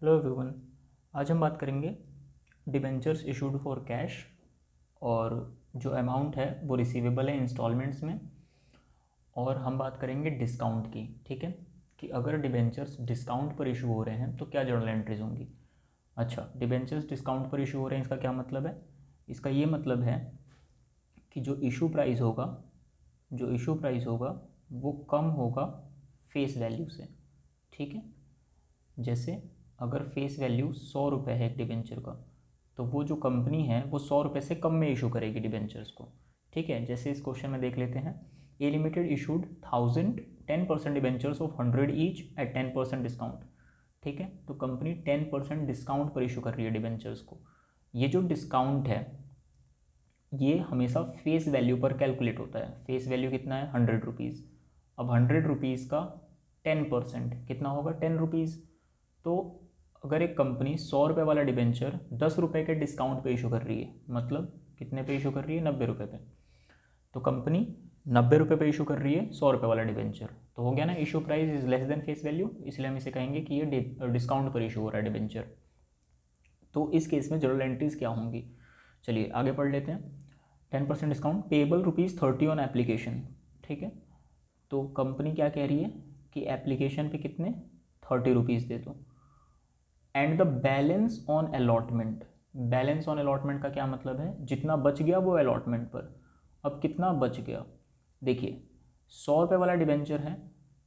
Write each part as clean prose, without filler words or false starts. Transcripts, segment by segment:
Hello everyone. आज हम बात करेंगे डिबेंचर्स इशूड फॉर कैश और जो अमाउंट है वो रिसीवेबल है इंस्टॉलमेंट्स में, और हम बात करेंगे डिस्काउंट की। ठीक है, कि अगर डिबेंचर्स डिस्काउंट पर इशू हो रहे हैं तो क्या जर्नल एंट्रीज होंगी। अच्छा, डिबेंचर्स डिस्काउंट पर इशू हो रहे हैं, इसका क्या मतलब है? इसका ये मतलब है कि जो इशू प्राइस होगा वो कम होगा फेस वैल्यू से। ठीक है, जैसे अगर फेस वैल्यू 100 रुपये है एक डिबेंचर का, तो वो जो कंपनी है वो 100 रुपये से कम में इशू करेगी डिबेंचर्स को। ठीक है, जैसे इस क्वेश्चन में देख लेते हैं। A limited issued 1010% debentures of 100 each at 10% discount. ठीक है, तो कंपनी 10% डिस्काउंट पर इशू कर रही है डिबेंचर्स को। ये जो डिस्काउंट है ये हमेशा फेस वैल्यू पर कैलकुलेट होता है। फेस वैल्यू कितना है? 100 रुपीज़। अब 100 रुपीज़ का 10% कितना होगा? 10 रुपीज़। तो अगर एक कंपनी 100 रुपये वाला डिबेंचर 10 रुपये के डिस्काउंट पे इशू कर रही है, मतलब कितने पे इशू कर रही है? 90 रुपये पे। तो कंपनी 90 रुपये पे इशू कर रही है 100 रुपये वाला डिबेंचर, तो हो गया ना, issue price is less than face value, इसलिए हम इसे कहेंगे कि ये डिस्काउंट पर इशू हो रहा है डिबेंचर। तो इस केस में जर्नल एंट्रीज क्या होंगी? चलिए आगे पढ़ लेते हैं। 10% डिस्काउंट पेएबल ₹30 ऑन एप्लीकेशन। ठीक है, तो कंपनी क्या कह रही है कि एप्लीकेशन पे कितने? 30 रुपीज़ दे दो। And the balance on allotment. Balance on allotment का क्या मतलब है? जितना बच गया वो अलॉटमेंट पर। अब कितना बच गया? देखिए, 100 रुपये वाला डिबेंचर है,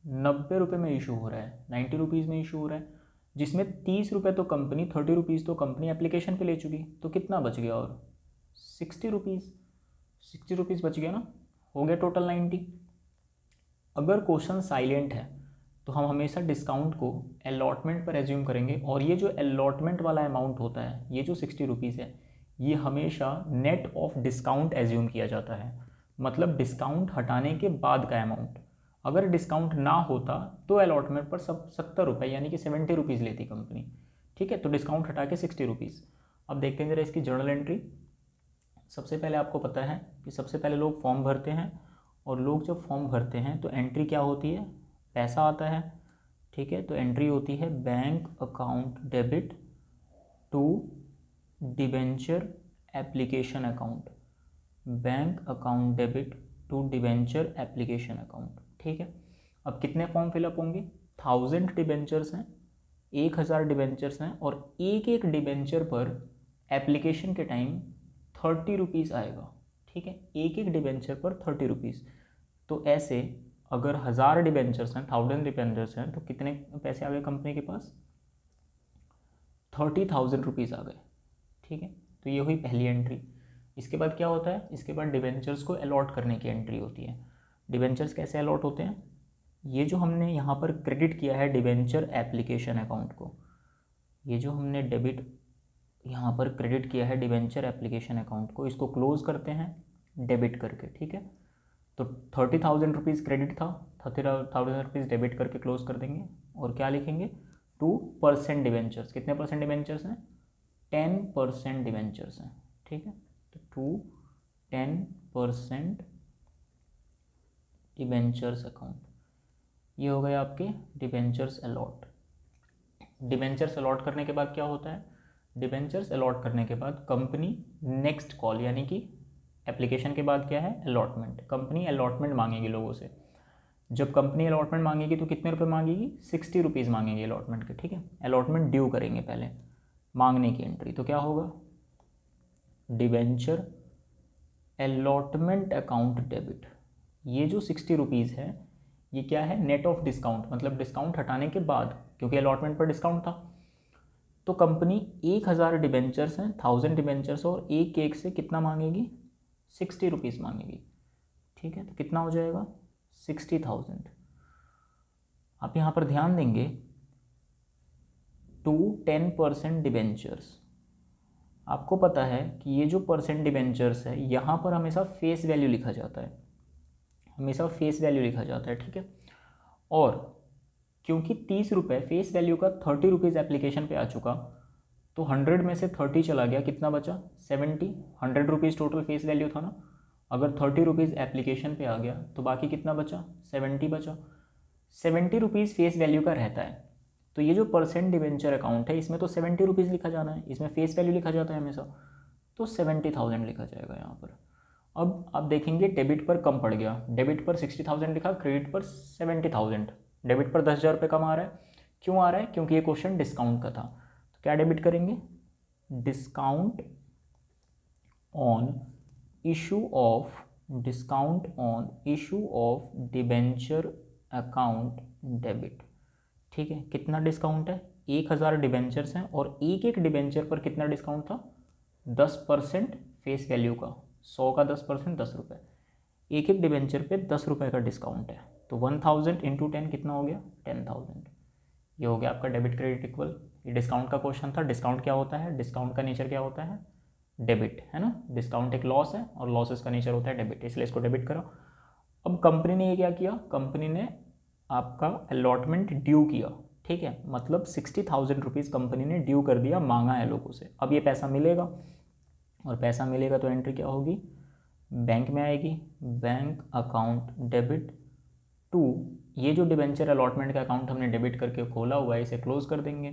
90 रुपये में इशू हो रहा है, 90 रुपीज़ में इशू हो रहा है, जिसमें 30 रुपये तो कंपनी, 30 रुपीज़ तो कंपनी एप्लीकेशन पे ले चुकी, तो कितना बच गया? और 60 रुपीज़। 60 रुपीज़ बच गया ना, हो गया टोटल 90। अगर क्वेश्चन साइलेंट है तो हम हमेशा डिस्काउंट को अलॉटमेंट पर एज्यूम करेंगे, और ये जो अलॉटमेंट वाला अमाउंट होता है, ये जो 60 रुपीज़ है, ये हमेशा नेट ऑफ डिस्काउंट एज्यूम किया जाता है, मतलब डिस्काउंट हटाने के बाद का अमाउंट। अगर डिस्काउंट ना होता तो अलॉटमेंट पर सब 70 रुपये यानी कि 70 रुपीज़ लेती कंपनी। ठीक है, तो डिस्काउंट हटा के 60 रुपीज़। अब देखते हैं जरा इसकी जर्नल एंट्री। सबसे पहले आपको पता है कि सबसे पहले लोग फॉर्म भरते हैं, और लोग जब फॉर्म भरते हैं तो एंट्री क्या होती है? पैसा आता है। ठीक है, तो एंट्री होती है bank account debit to debenture application account. Bank account debit to debenture application account. ठीक है, अब कितने फॉर्म फिलअप होंगे? 1000 डिबेंचर्स हैं, 1000 डिबेंचर्स हैं, और एक एक डिबेंचर पर एप्लीकेशन के टाइम 30 रुपीज़ आएगा। ठीक है, एक एक डिबेंचर पर 30 रुपीज़। तो ऐसे अगर 1000 डिबेंचर्स हैं, 1000 डिबेंचर्स हैं, तो कितने पैसे आ गए कंपनी के पास? 30,000 रुपीज़ आ गए। ठीक है, तो ये हुई पहली एंट्री। इसके बाद क्या होता है? इसके बाद डिबेंचर्स को अलॉट करने की एंट्री होती है। डिबेंचर्स कैसे अलॉट होते हैं? ये जो हमने यहाँ पर क्रेडिट किया है डिबेंचर एप्लीकेशन अकाउंट को, ये जो हमने डेबिट यहाँ पर क्रेडिट किया है डिबेंचर एप्लीकेशन अकाउंट को, इसको क्लोज करते हैं डेबिट करके। ठीक है, तो 30,000 रुपीज़ क्रेडिट था, 30,000 रुपीज़ डेबिट करके क्लोज कर देंगे, और क्या लिखेंगे? 2% डिवेंचर्स। कितने परसेंट डिवेंचर्स हैं? 10% डिवेंचर्स हैं। ठीक है, तो 10% डिवेंचर्स अकाउंट, ये हो गए आपके डिवेंचर्स अलॉट। डिवेंचर्स अलॉट करने के बाद क्या होता है? डिवेंचर्स अलॉट करने के बाद कंपनी नेक्स्ट कॉल, यानी कि एप्लीकेशन के बाद क्या है? अलॉटमेंट। कंपनी अलॉटमेंट मांगेगी लोगों से। जब कंपनी अलॉटमेंट मांगेगी तो कितने रुपए मांगेगी? 60 रुपीज़ मांगेगी अलॉटमेंट के। ठीक है, अलॉटमेंट ड्यू करेंगे पहले, मांगने की एंट्री। तो क्या होगा? Debenture allotment account debit. ये जो 60 रुपीज़ है ये क्या है? नेट ऑफ डिस्काउंट, मतलब डिस्काउंट हटाने के बाद, क्योंकि अलॉटमेंट पर डिस्काउंट था। तो कंपनी 1000 डिबेंचर्स हैं, 1000 डिबेंचर्स, और एक एक से कितना मांगेगी? 60 रुपीज़ मांगेगी। ठीक है, तो कितना हो जाएगा? 60,000। आप यहाँ पर ध्यान देंगे, टू 10% डिबेंचर्स। आपको पता है कि ये जो परसेंट डिबेंचर्स है यहाँ पर हमेशा फेस वैल्यू लिखा जाता है, हमेशा फेस वैल्यू लिखा जाता है। ठीक है, और क्योंकि 30 रुपये फेस वैल्यू का 30 रुपीज़ एप्लीकेशन पे आ चुका, तो 100 में से 30 चला गया, कितना बचा? 70। 100 रुपीज़ टोटल फेस वैल्यू था ना, अगर 30 रुपीज़ एप्लीकेशन पे आ गया तो बाकी कितना बचा? 70 बचा। 70 रुपीज़ फेस वैल्यू का रहता है, तो ये जो परसेंट डिबेंचर अकाउंट है इसमें तो 70 रुपीज़ लिखा जाना है, इसमें फेस वैल्यू लिखा जाता है हमेशा, तो 70,000 लिखा जाएगा यहाँ पर। अब आप देखेंगे डेबिट पर कम पड़ गया, डेबिट पर 60,000 लिखा, क्रेडिट पर 70,000, डेबिट पर 10,000 रुपये कम आ रहा है। क्यों आ रहा है? क्योंकि ये क्वेश्चन डिस्काउंट का था। तो क्या डेबिट करेंगे? Discount on issue of debenture account debit. ठीक है, कितना डिस्काउंट है? 1,000 डिबेंचर्स हैं और एक एक डिबेंचर पर कितना डिस्काउंट था? 10% फेस वैल्यू का, 100 का 10% 10 रुपये, एक एक डिबेंचर पे 10 रुपये का डिस्काउंट है। तो 1000 इंटू 10 कितना हो गया? 10,000। ये हो गया आपका डेबिट क्रेडिट इक्वल। ये डिस्काउंट का क्वेश्चन था। डिस्काउंट क्या होता है? डिस्काउंट का नेचर क्या होता है? डेबिट, है ना। डिस्काउंट एक लॉस है और लॉसेस का नेचर होता है डेबिट, इसलिए इसको डेबिट करो। अब कंपनी ने ये क्या किया? कंपनी ने आपका अलॉटमेंट ड्यू किया, ठीक है, मतलब 60,000 रुपीज़ कंपनी ने ड्यू कर दिया, मांगा है लोगों से। अब ये पैसा मिलेगा, और पैसा मिलेगा तो एंट्री क्या होगी? बैंक में आएगी, बैंक अकाउंट डेबिट टू, ये जो डिबेंचर अलॉटमेंट का अकाउंट हमने डेबिट करके खोला हुआ है इसे क्लोज कर देंगे।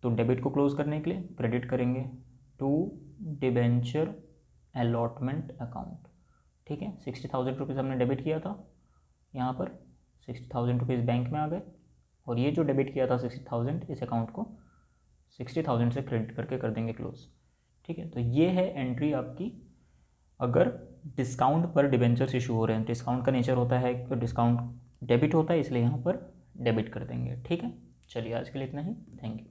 तो डेबिट को क्लोज करने के लिए क्रेडिट करेंगे टू डिबेंचर अलॉटमेंट अकाउंट। ठीक है, 60,000 रुपीज़ हमने डेबिट किया था, यहाँ पर 60,000 रुपीज़ बैंक में आ गए, और ये जो डेबिट किया था 60,000, इस अकाउंट को 60,000 से क्रेडिट करके कर देंगे क्लोज। ठीक है, तो ये है एंट्री आपकी अगर डिस्काउंट पर डिबेंचर्स इशू हो रहे हैं। डिस्काउंट का नेचर होता है, डिस्काउंट डेबिट होता है, इसलिए यहाँ पर डेबिट कर देंगे। ठीक है, चलिए आज के लिए इतना ही। Thank you.